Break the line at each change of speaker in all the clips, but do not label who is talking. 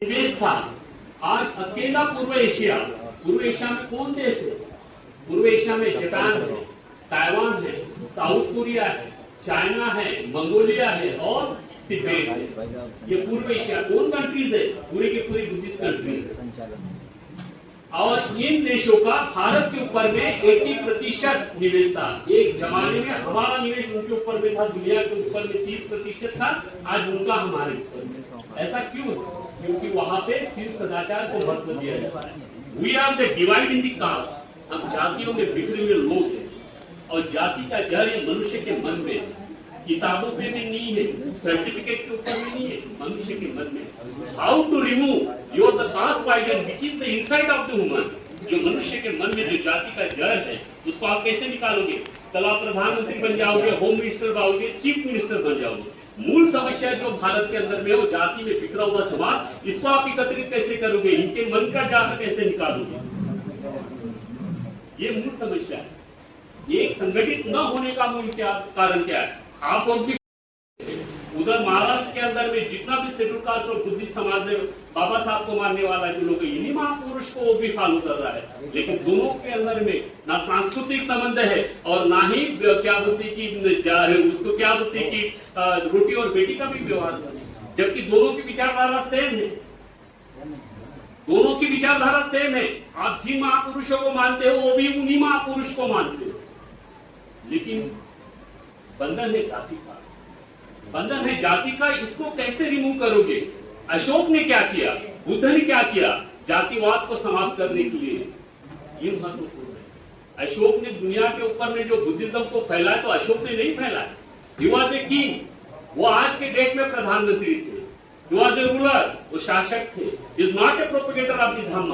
देश था। आज अकेला पूर्व एशिया में कौन देश है? पूर्व एशिया में जापान है, ताइवान है, साउथ कोरिया है, चाइना है, मंगोलिया है और तिब्बत है। ये पूर्व एशिया कौन कंट्रीज है? पूरे के पूरे बुद्धिस्ट कंट्रीज है। और इन देशों का भारत के ऊपर में 80% निवेश था। एक जमाने में हमारा निवेश उनके ऊपर में था, दुनिया के ऊपर में 30% था, आज उनका हमारे ऊपर में। ऐसा क्यों? क्योंकि वहां पे सिर्फ सदाचार को महत्व दिया जाता है। We are the divide in the caste. हम जातियों में बिखरे हुए लोग हैं और जाति का जड़ ये मनुष्य के मन में, किताबों पे भी नहीं है, सर्टिफिकेट के ऊपर भी नहीं है, मनुष्य के मन में। How to remove your the caste identity which is the inside of the human. जो मनुष्य के मन में जो जाति का जड़ है उसको आप कैसे निकालोगे? कल आप प्रधानमंत्री बन जाओगे, होम मिनिस्टर बनोगे, चीफ मिनिस्टर बन जाओगे। मूल समस्या जो भारत के अंदर में वो जाति में बिखरा हुआ समाज, इसको आप एकत्रित कैसे करोगे? इनके मन का जाल कैसे निकालोगे? ये मूल समस्या है। एक संगठित न होने का मूल कारण क्या है? आप लोग भी उधर महाराष्ट्र के अंदर में जितना भी शेड्यूल कास्ट और बुद्धिस्ट समाज ने बाबा साहब को मानने वाला जो लोग इन्हीं महापुरुष को वो भी फॉलो कर रहा है। लेकिन दोनों के अंदर में ना सांस्कृतिक संबंध है और ना ही क्या बोलते कि उसको क्या बोलते कि रोटी और बेटी का भी व्यवहार है, जबकि दोनों की विचारधारा सेम है। दोनों की विचारधारा सेम है। आप जिन महापुरुषों को मानते हो वो भी उन्हीं महापुरुष को मानते हो, लेकिन बंधन है जाति का। बंधन है जाति का, इसको कैसे रिमूव करोगे? अशोक ने क्या किया, बुद्ध ने क्या किया जातिवाद को समाप्त करने के लिए? ये महत्वपूर्ण है। अशोक ने दुनिया के ऊपर में जो बुद्धिज्म को फैलाया तो अशोक ने नहीं फैलाया। ही वाज ए किंग, वो आज के डेट में प्रधानमंत्री थे। ही वाज ए रूलर, वो शासक थे। Is not a propagator of the धर्म।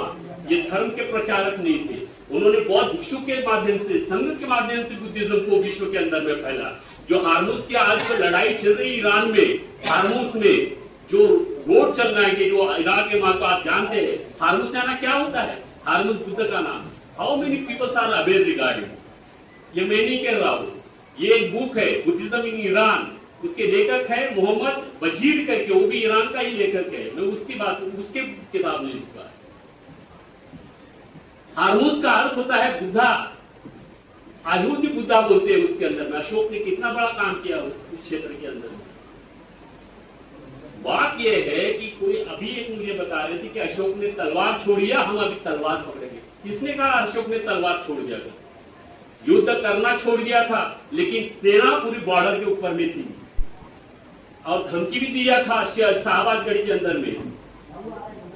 ये धर्म के प्रचारक नहीं थे। उन्होंने बौद्ध भिक्षु के माध्यम से, संघ के माध्यम से बुद्धिज्म को विश्व के अंदर में फैला। जो हारमूज की आज जो लड़ाई चल रही ईरान में, हारमूज में जो रोड चल रहा है, जो इराक के मां को आप जानते हैं, हारमूज से आना क्या होता है? हारमूज बुद्ध का नाम। How many peoples are aware regarding? ये मैं नहीं कह रहा हूं, ये एक बुक है बुद्धिज्म इन ईरान। उसके लेखक है मोहम्मद वजीर करके, वो भी ईरान का ही लेखक है। मैं उसके किताब में लिखा है। हारमूज का अर्थ होता है बुद्धा, आयुध बुद्धा बोलते हैं उसके अंदर में। अशोक ने कितना बड़ा काम किया उस क्षेत्र के अंदर में। बात यह है कि कोई अभी एक मुझे बता रहे थे कि अशोक ने तलवार छोड़ी, हम अभी तलवार पकड़ेंगे। किसने कहा अशोक ने तलवार छोड़ दिया? युद्ध करना छोड़ दिया था, लेकिन सेना पूरी बॉर्डर के ऊपर में थी और धमकी भी दिया था शाहबाजगढ़ के अंदर में।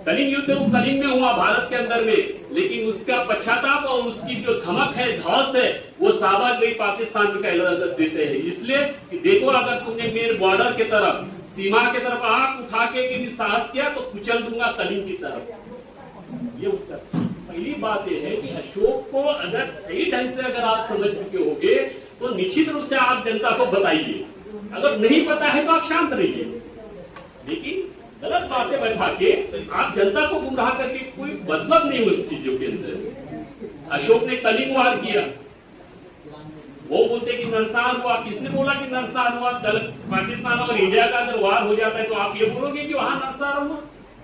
कलिंग युद्ध कलिंग में हुआ भारत के अंदर में, लेकिन उसका पश्चाताप और उसकी जो धमक है, धौस है, वो शाहबाजगढ़ पाकिस्तान में कहला देते हैं। इसलिए कि देखो, अगर तुमने मेरे बॉर्डर के तरफ, सीमा के तरफ आंख उठा के साहस किया तो कुचल दूंगा कलिंग की तरफ। ये उसका पहली बात यह है कि अशोक को अगर सही ढंग से अगर आप समझ चुके होंगे तो निश्चित रूप से आप जनता को बताइए। अगर नहीं पता है तो आप शांत रहिए, लेकिन गलत बातें बैठा के आप जनता को गुमराह करके कोई मतलब नहीं उस चीजों के अंदर। अशोक ने कलिंग वार किया, वो बोलते कि नरसान हुआ। किसने बोला कि नरसान हुआ? कल पाकिस्तान और इंडिया का अगर वार हो जाता है तो आप ये बोलोगे कि वहां नरसान हुआ?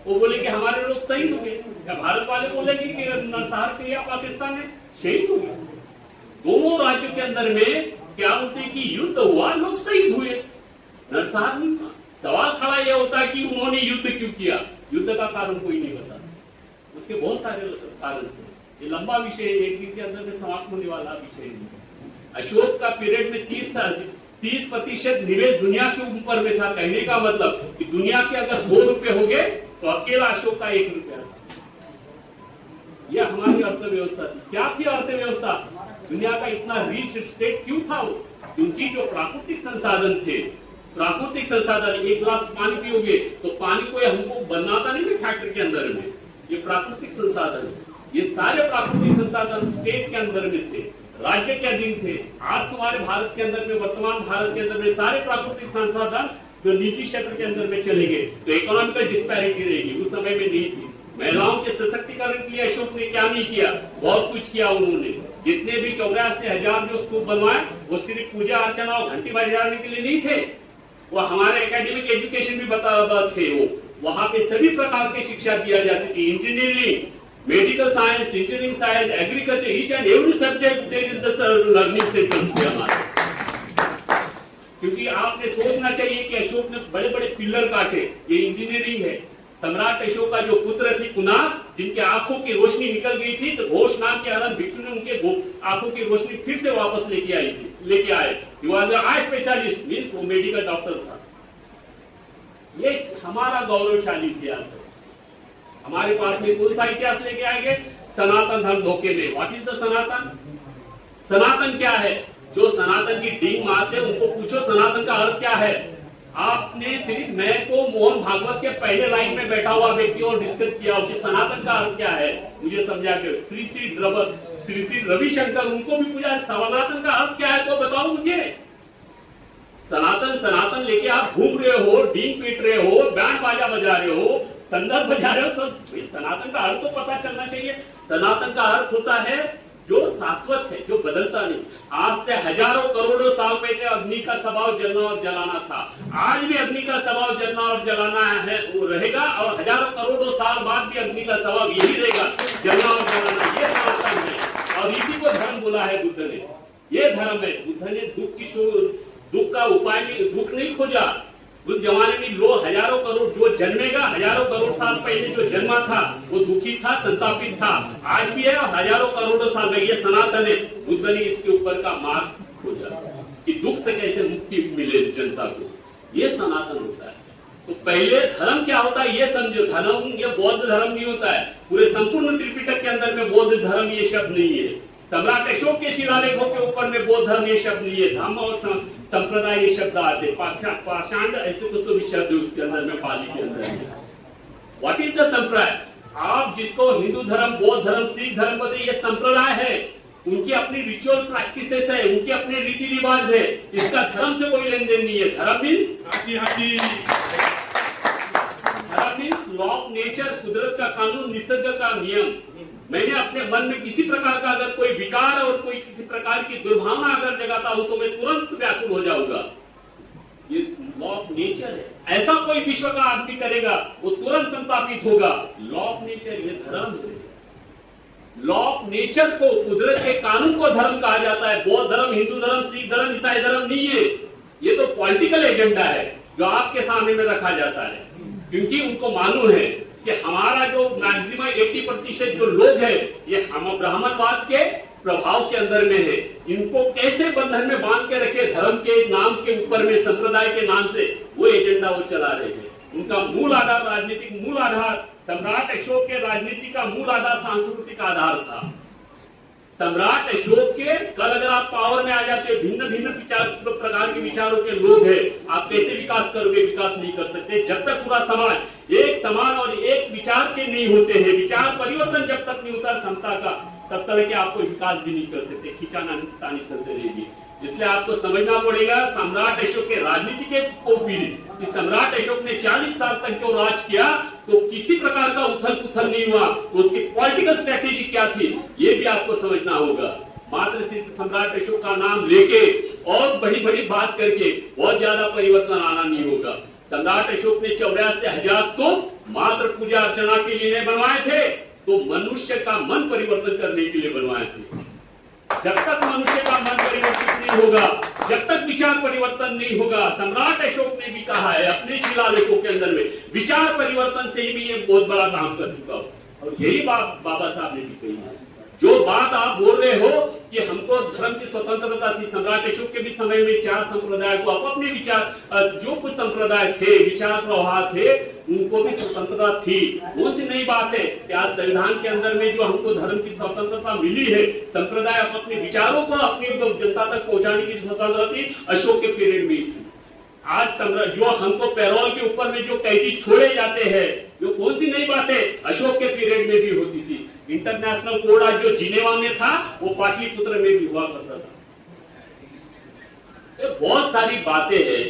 वो बोले कि हमारे लोग शहीद हुए, या भारत वाले बोलेंगे कि नरसान किया पाकिस्तान में शहीद हुए? दोनों राज्यों के अंदर में क्या बोलते हैं कि युद्ध हुआ, लोग शहीद हुए, नरसान नहीं हुआ। सवाल खड़ा यह होता है कि उन्होंने युद्ध क्यों किया? युद्ध का कारण कोई नहीं बता। उसके बहुत सारे कारण से ये लंबा विषय है, एक दिन के अंदर में समाप्त होने वाला विषय नहीं। अशोक का पीरियड में 30% निवेश दुनिया के ऊपर में था। कहने का मतलब कि दुनिया के अगर 2 रुपए हो गए तो अकेला अशोक का 1 रुपया था। यह हमारी अर्थव्यवस्था थी। क्या थी अर्थव्यवस्था? दुनिया का इतना रिच स्टेट क्यों था वो? क्योंकि जो प्राकृतिक संसाधन थे, प्राकृतिक संसाधन, एक गिलास पानी पियोगे तो पानी को हमको बनाता नहीं है फैक्ट्री के अंदर में। ये प्राकृतिक संसाधन, ये सारे प्राकृतिक संसाधन स्टेट के अंदर में थे, राज्य के अधीन थे। आज तुम्हारे भारत के अंदर में, वर्तमान भारत के अंदर में सारे प्राकृतिक संसाधन जो निजी क्षेत्र के अंदर में चले गए तो इकोनॉमिकल डिस्पैरिटी रहेगी। उस समय में नहीं थी। महिलाओं के सशक्तिकरण के लिए अशोक ने क्या नहीं किया? बहुत कुछ किया उन्होंने। जितने भी 84,000 जो स्तूप बनवाए वो सिर्फ पूजा अर्चना और घंटी बजाने के लिए नहीं थे, वो हमारे एकेडमिक एजुकेशन भी बता थे। वो वहां पे सभी प्रकार की शिक्षा दिया जाती थी, engineering, medical science, engineering science, agriculture, each and every subject there is the learning centres थे हमारे। क्योंकि आपने सोचना चाहिए कि अशोक ने बड़े बड़े पिलर काटे, ये इंजीनियरिंग है। सम्राट अशोक का जो पुत्र थी कुनार, जिनके आंखों की रोशनी निकल गई थी, तो घोष नाम के अरन भिक्षु ने उनके आंखों की रोशनी फिर से वापस लेके आए। He was an eye specialist, means वो मेडिकल डॉक्टर था। ये हमारा गौरवशाली इतिहास है। हमारे पास में कौन सा इतिहास लेके आएंगे? सनातन धर्म धोखे में। व्हाट इज द सनातन? सनातन क्या है? जो सनातन की डींग मारते हैं उनको पूछो सनातन का अर्थ क्या है। आपने सिर्फ मैं को मोहन भागवत के पहले लाइन में बैठा हुआ व्यक्ति और डिस्कस किया हो कि सनातन का अर्थ क्या है, मुझे समझा के श्री श्री रविशंकर उनको भी पूछा सनातन का अर्थ क्या है तो बताओ मुझे। सनातन लेके आप घूम रहे हो, डींग पीट रहे हो, बैंड बाजा बजा रहे हो, संदर्भ बजा रहे हो, सब सनातन का अर्थ तो पता चलना चाहिए। सनातन का अर्थ होता है जो शाश्वत है, जो बदलता नहीं। आज से हजारों करोड़ों साल पहले अग्नि का स्वभाव जलना और जलाना था, आज भी अग्नि का स्वभाव जलना और जलाना है, वो रहेगा, और हजारों करोड़ों साल बाद भी अग्नि का स्वभाव यही रहेगा, जलना और जलाना। ये सनातन है और इसी को धर्म बोला है बुद्ध ने। ये धर्म है। बुद्ध ने दुख का उपाय नहीं, दुख नहीं खोजा। उस जमाने में लोग हजारों करोड़ जो जन्मेगा, हजारों करोड़ साल पहले जो जन्मा था वो दुखी था, संतापित था, आज भी है और हजारों करोड़ों साल में। ये सनातन है। बुद्ध ने इसके ऊपर का मार्ग खोजा कि दुख से कैसे मुक्ति मिले जनता को। ये सनातन होता है। तो पहले धर्म क्या होता है ये समझो। धर्म ये बौद्ध धर्म नहीं होता है। पूरे संपूर्ण त्रिपिटक के अंदर में बौद्ध धर्म ये शब्द नहीं है। सम्राट अशोक के शिलालेखों के ऊपर में बौद्ध धर्म ये शब्द नहीं है। धर्म और संप्रदाय ये शब्द आते, पाषाण ऐसे कुछ तो भी शब्द है उसके अंदर में, पाली के अंदर में। व्हाट इज द संप्रदाय? आप जिसको हिंदू धर्म, बौद्ध धर्म, सिख धर्म बोलते, ये संप्रदाय है। उनकी अपनी रिचुअल प्रैक्टिसेस है, उनके अपने रीति रिवाज है। इसका धर्म से कोई लेन देन नहीं है। धर्म मीन्स लॉ ऑफ नेचर, कुदरत का कानून, निसर्ग का नियम। मैंने अपने मन में किसी प्रकार का अगर कोई विकार और कोई किसी प्रकार की दुर्भावना अगर जगाता हूं तो मैं तुरंत व्याकुल हो जाऊंगा। ये लॉ ऑफ नेचर है। ऐसा कोई विश्व का आदमी करेगा वो तुरंत संतापित होगा। लॉ ऑफ नेचर ये धर्म है। लॉ ऑफ नेचर को, कुदरत के कानून को धर्म कहा जाता है। बौद्ध धर्म, हिंदू धर्म, सिख धर्म, ईसाई धर्म नहीं है। ये तो पॉलिटिकल एजेंडा है जो आपके सामने में रखा जाता है, क्योंकि उनको मालूम है कि हमारा जो मैक्सिमम 80% जो लोग हैं ये हम ब्राह्मणवाद के प्रभाव के अंदर में है। इनको कैसे बंधन में बांध के रखे धर्म के नाम के ऊपर में, संप्रदाय के नाम से, वो एजेंडा वो चला रहे हैं। उनका मूल आधार, राजनीतिक मूल आधार, सम्राट अशोक के राजनीति का मूल आधार सांस्कृतिक आधार था। सम्राट अशोक के कल अगर आप पावर में आ जाते हो, भिन्न भिन्न प्रकार के विचारों के लोग हैं, आप कैसे विकास करोगे? विकास नहीं कर सकते जब तक पूरा समाज एक समान और एक विचार के नहीं होते हैं। विचार परिवर्तन जब तक नहीं होता समता का, तब तक कि आपको विकास भी नहीं कर सकते। खिंचाना तानी चलते रहेगी। इसलिए आपको समझना पड़ेगा सम्राट अशोक के राजनीति के पीढ़ी कि सम्राट अशोक ने 40 साल तक जो राज किया तो किसी प्रकार का उथल पुथल नहीं हुआ। उसकी पॉलिटिकल स्ट्रेटेजी क्या थी ये भी आपको समझना होगा। मात्र सिर्फ सम्राट अशोक का नाम लेके और बड़ी बड़ी बात करके बहुत ज्यादा परिवर्तन आना नहीं होगा। सम्राट अशोक ने 84,000 स्तूप मात्र पूजा अर्चना के लिए नहीं बनवाए थे, तो मनुष्य का मन परिवर्तन करने के लिए बनवाए थे। जब तक मनुष्य का मन परिवर्तित नहीं होगा, जब तक विचार परिवर्तन नहीं होगा, सम्राट अशोक ने भी कहा है अपने शिलालेखों के अंदर में, विचार परिवर्तन से ही भी ये बहुत बड़ा काम कर चुका हूं। और यही बात बाबा साहब ने भी कही है। जो बात आप बोल रहे हो कि हमको धर्म की स्वतंत्रता थी, सम्राट अशोक के भी समय में 4 संप्रदाय को अपने विचार, जो कुछ संप्रदाय थे, विचार प्रवाह थे, उनको भी स्वतंत्रता थी। वो सी नई बात है कि आज संविधान के अंदर में जो हमको धर्म की स्वतंत्रता मिली है, संप्रदाय अपने विचारों को अपनी जनता तक पहुंचाने की स्वतंत्रता थी, अशोक के पीरियड में थी। आज जो हमको पैरोल के ऊपर में जो कैदी छोड़े जाते हैं, जो कौन सी नई बात है, अशोक के पीरियड में भी होती थी। इंटरनेशनल कोड आज जो जिनेवा में था वो पाटलिपुत्र में भी हुआ करता था। बहुत सारी बातें हैं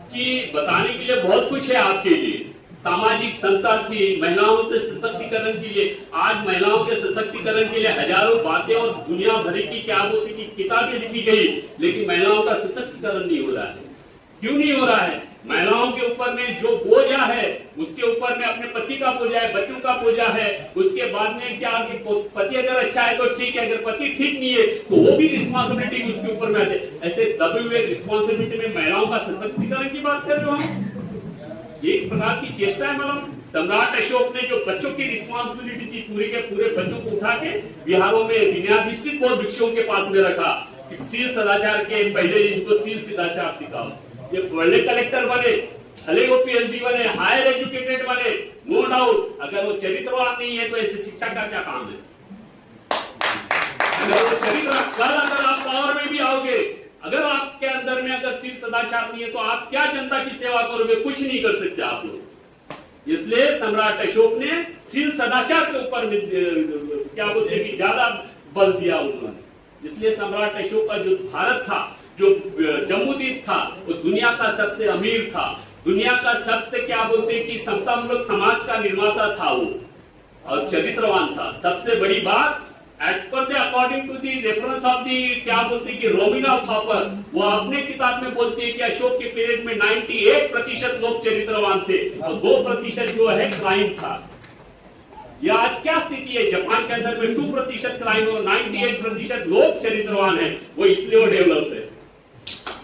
कि बताने के लिए बहुत कुछ है आपके लिए। सामाजिक समता थी, महिलाओं से सशक्तिकरण के लिए, आज महिलाओं के सशक्तिकरण के लिए हजारों बातें और दुनिया भर की क्या बोलती की किताबें लिखी गई, लेकिन महिलाओं का सशक्तिकरण नहीं हो रहा है। क्यों नहीं हो रहा है? महिलाओं के ऊपर में जो बोझा है, उसके ऊपर में अपने पति का बोझा है, बच्चों का बोझा है। उसके बाद में क्या कि पति अगर अच्छा है तो ठीक है, अगर पति ठीक नहीं है तो वो भी रिस्पॉन्सिबिलिटी उसके ऊपर में आते। ऐसे दबे हुए रिस्पॉन्सिबिलिटी में महिलाओं का सशक्तिकरण की बात कर रहे हो हम। एक प्रकार की चेष्टा है। मतलब सम्राट अशोक ने जो बच्चों की रिस्पॉन्सिबिलिटी थी, पूरे के पूरे बच्चों को उठा के बिहारों में विनयाधिष्ठित बहुत भिक्षुओं के पास में रखा। शील सदाचार के पहले इनको शील सदाचार सिखाओ। ये बड़े कलेक्टर बने, भले वो पीएचडी बने, हायर एजुकेटेड बने, नो डाउट, अगर वो चरित्रवान नहीं है तो ऐसे शिक्षा का क्या काम है? अगर वो चरित्र, कल अगर आप पावर में भी आओगे, अगर आपके अंदर में अगर शील सदाचार नहीं है तो आप क्या जनता की सेवा करोगे? कुछ नहीं कर सकते आप लोग। इसलिए सम्राट अशोक ने शील सदाचार के ऊपर क्या बोलते हैं कि ज्यादा बल दिया उन्होंने। इसलिए सम्राट अशोक का जो भारत था, जो जम्बूद्वीप था, वो दुनिया का सबसे अमीर था, दुनिया का सबसे क्या बोलते हैं कि समतामूलक समाज का निर्माता था वो, और चरित्रवान था। सबसे बड़ी बात, एज पर the according to the reference of the क्या बोलते हैं कि रोमिना थॉपर, वो अपने किताब में बोलती है कि अशोक के पीरियड में 98% लोग चरित्रवान थे और 2% जो है क्राइम था। यह आज क्या स्थिति है? जापान के अंदर में 2% क्राइम और 98% लोग चरित्रवान है। वो इसलिए वो डेवलप है।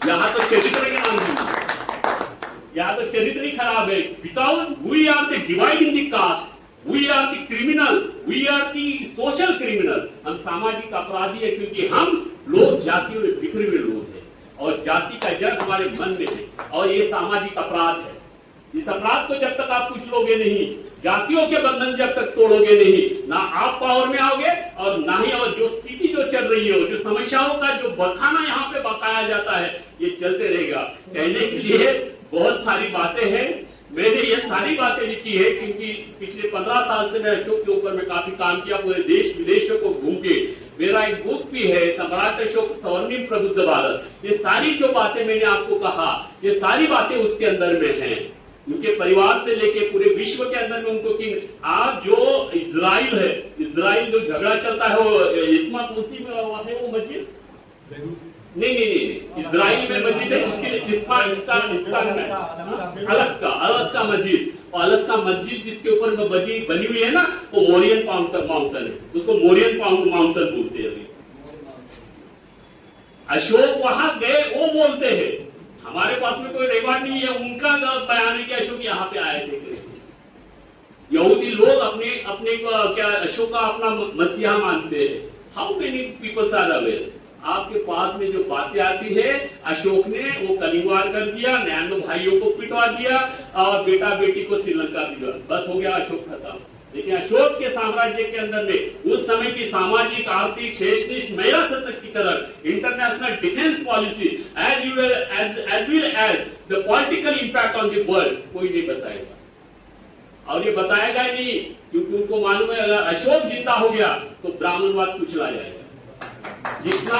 यहाँ तो चरित्र के नाम नहीं, यहाँ तो चरित्र ही खराब है। Because we are the divide in the caste, we are the criminal, we are the social criminal. हम सामाजिक अपराधी है क्योंकि हम लोग जातियों में बिखरे हुए लोग हैं और जाति का जड़ हमारे मन में है और ये सामाजिक अपराध है। इस अपराध को जब तक आप कुछ लोगे नहीं, जातियों के बंधन जब तक तोड़ोगे नहीं, ना आप पावर में आओगे और ना ही, और जो स्थिति जो चल रही है, जो समस्याओं का जो बखाना यहाँ पे बकाया जाता है, ये चलते रहेगा। कहने के लिए बहुत सारी बातें हैं। मैंने ये सारी बातें लिखी है क्योंकि पिछले 15 साल से मैं अशोक के ऊपर में काफी काम किया, पूरे देश विदेशों को घूम के। मेरा एक बुक भी है, सम्राट अशोक स्वर्णिम प्रबुद्ध भारत। ये सारी जो बातें मैंने आपको कहा, ये सारी बातें उसके अंदर में हैं। उनके परिवार से लेके पूरे विश्व के अंदर में उनको कि आज जो इजराइल है, इजराइल जो झगड़ा चलता है, वो इस्मा कौन-सी में है वो मस्जिद? नहीं, इजराइल में मस्जिद है, इसके इसका अलग मस्जिद, और अलग मस्जिद जिसके ऊपर बनी हुई है ना, वो मोरियन माउंटेन है, उसको मोरियन माउंटेन बोलते हैं। अशोक वहां गए, वो बोलते हैं, हमारे पास में कोई रिकॉर्ड नहीं है, उनका बयान है कि अशोक यहाँ पे आए थे। यहूदी लोग अपने क्या अशोक का अपना मसीहा मानते हैं। How many peoples are aware? आपके पास में जो बातें आती है, अशोक ने वो कलिंगवार कर दिया, 99 भाइयों को पिटवा दिया और बेटा बेटी को श्रीलंका दिया, बस हो गया अशोक खत्म। लेकिन अशोक के साम्राज्य के अंदर में उस समय की सामाजिक, आर्थिक, शैक्षणिक, महिला सशक्तिकरण, international defence policy, as well as the political impact on the world, कोई नहीं बताएगा। और ये बताएगा ही नहीं क्योंकि उनको मालूम है अगर अशोक जिंदा हो गया तो ब्राह्मणवाद कुचला जाएगा। जितना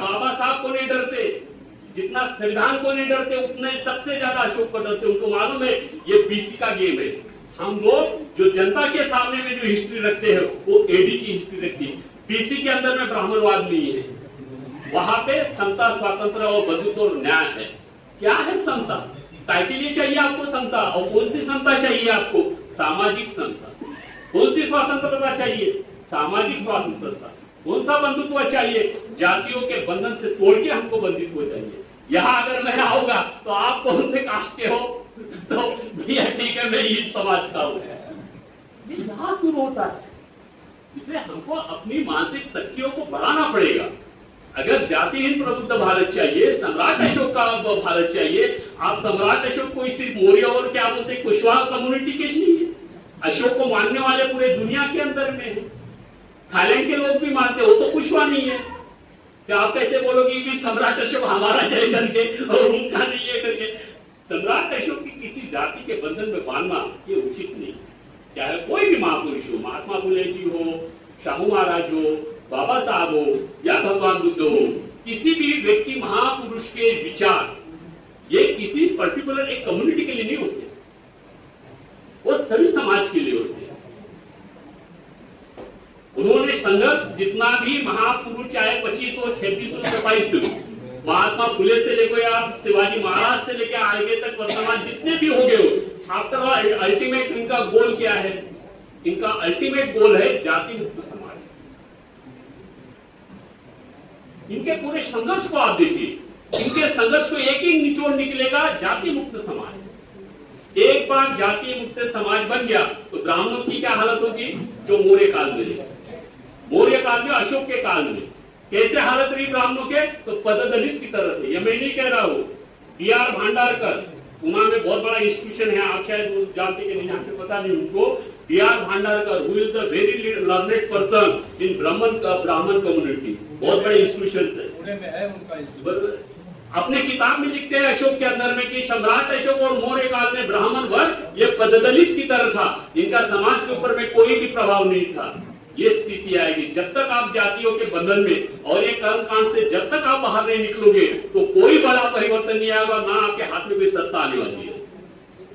बाबा साहब को नहीं डरते, जितना संविधान को नहीं डरते, उतने सबसे ज्यादा अशोक को डरते। उनको मालूम है ये बीसी का गेम है। हम लोग जो जनता के सामने में जो हिस्ट्री रखते हैं वो एडी की हिस्ट्री रखती है। बीसी के अंदर में ब्राह्मणवाद नहीं है, वहां पे समता, स्वातंत्र और बंधुत्व और न्याय है। क्या है समता? काय के लिए चाहिए आपको समता? और कौन सी समता चाहिए आपको? सामाजिक समता। कौन सी स्वतंत्रता चाहिए? सामाजिक स्वतंत्रता। कौन सा बंधुत्व चाहिए? जातियों के बंधन से तोड़ के हमको बंधुत्व चाहिए। यहाँ अगर मैं आऊंगा तो आप कौन से कास्ट के हो? तो भैया ठीक है, मैं ये समाज का हूं। ये यहाँ शुरू होता है। इसलिए हमको अपनी मानसिक शक्तियों को बढ़ाना पड़ेगा। अगर जातिहीन प्रबुद्ध भारत चाहिए, सम्राट अशोक का भारत चाहिए, आप सम्राट अशोक को सिर्फ मौर्य और क्या बोलते हैं कुशवाहा कम्युनिटी के नहीं है, अशोक को मानने वाले पूरे दुनिया के अंदर में है। थाईलैंड के लोग भी मानते हो तो कुशवाहा नहीं है। क्या आप कैसे बोलोगे कि सम्राट अशोक हमारा है करके और उनका नहीं है करके? सम्राट अशोक की किसी जाति के बंधन में बांधना ये उचित नहीं। चाहे कोई भी महापुरुष हो, महात्मा फुले जी हो, शाहू महाराज हो, बाबा साहब हो या भगवान बुद्ध हो, किसी भी व्यक्ति महापुरुष के विचार ये किसी पर्टिकुलर एक कम्युनिटी के लिए नहीं होते, वो सभी समाज के लिए होते हैं। उन्होंने संघर्ष जितना भी महापुरुष चाहे 2500, 2600, 2700, महात्मा फुले से लेकर आप शिवाजी महाराज से लेकर आगे तक वर्तमान जितने भी हो गए हो, आफ्टर ऑल अल्टीमेट इनका गोल क्या है? इनका अल्टीमेट गोल है जाति मुक्त समाज। इनके पूरे संघर्ष को आप देखिए, इनके संघर्ष को एक ही निचोड़ निकलेगा, जाति मुक्त समाज। एक बार जाति मुक्त समाज बन गया तो ब्राह्मणों की क्या हालत होगी? जो मौर्य काल में, मौर्य काल में, अशोक के काल में कैसे हालत रही ब्राह्मणों के? तो पददलित की तरह थे। ये मैं नहीं कह रहा हूं, D.R. भांडारकर, उमा में बहुत बड़ा इंस्टीट्यूशन है, आप शायद जानते कि नहीं जानते पता नहीं उनको। D.R. Bhandarkar, who is the very learned person in ब्राह्मण कम्युनिटी, बहुत बड़े इंस्टीट्यूशन है, पुणे में है उनका। अपने किताब में लिखते हैं अशोक के अंदर में कि सम्राट अशोक और मौर्य काल में ब्राह्मण वर्ग ये पददलित की तरह था, इनका समाज के ऊपर में कोई भी प्रभाव नहीं था। ये स्थिति आएगी जब तक आप जातियों के बंधन में और ये कर्म कांड से जब तक आप बाहर नहीं निकलोगे तो कोई बड़ा परिवर्तन नहीं आएगा, ना आपके हाथ में कोई सत्ता आने वाली है।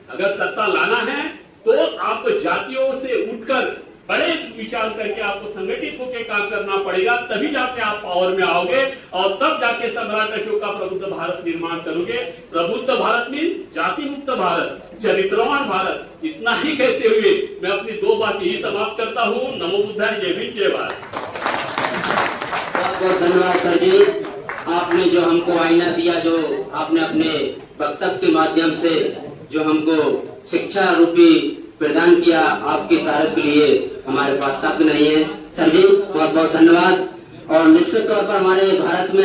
अगर सत्ता लाना है तो आपको जातियों से उठकर बड़े विचार करके आपको संगठित होकर काम करना पड़ेगा, तभी जाके आप पावर में आओगे और तब जाके सम्राट अशोक का प्रबुद्ध भारत निर्माण करोगे। प्रबुद्ध भारत में जाति मुक्त भारत, चरित्रवान भारत। इतना ही कहते हुए मैं अपनी दो बात यही समाप्त करता हूँ। नमो बुद्धाय, जय भीम, जय भारत।
बहुत बहुत धन्यवाद सर जी, आपने जो हमको आईना दिया, जो आपने अपने वक्तव्य के माध्यम से जो हमको शिक्षा रूपी प्रदान किया, आपकी तारीफ के लिए हमारे पास शब्द नहीं है। सर जी बहुत बहुत धन्यवाद। और निश्चित तौर पर हमारे भारत में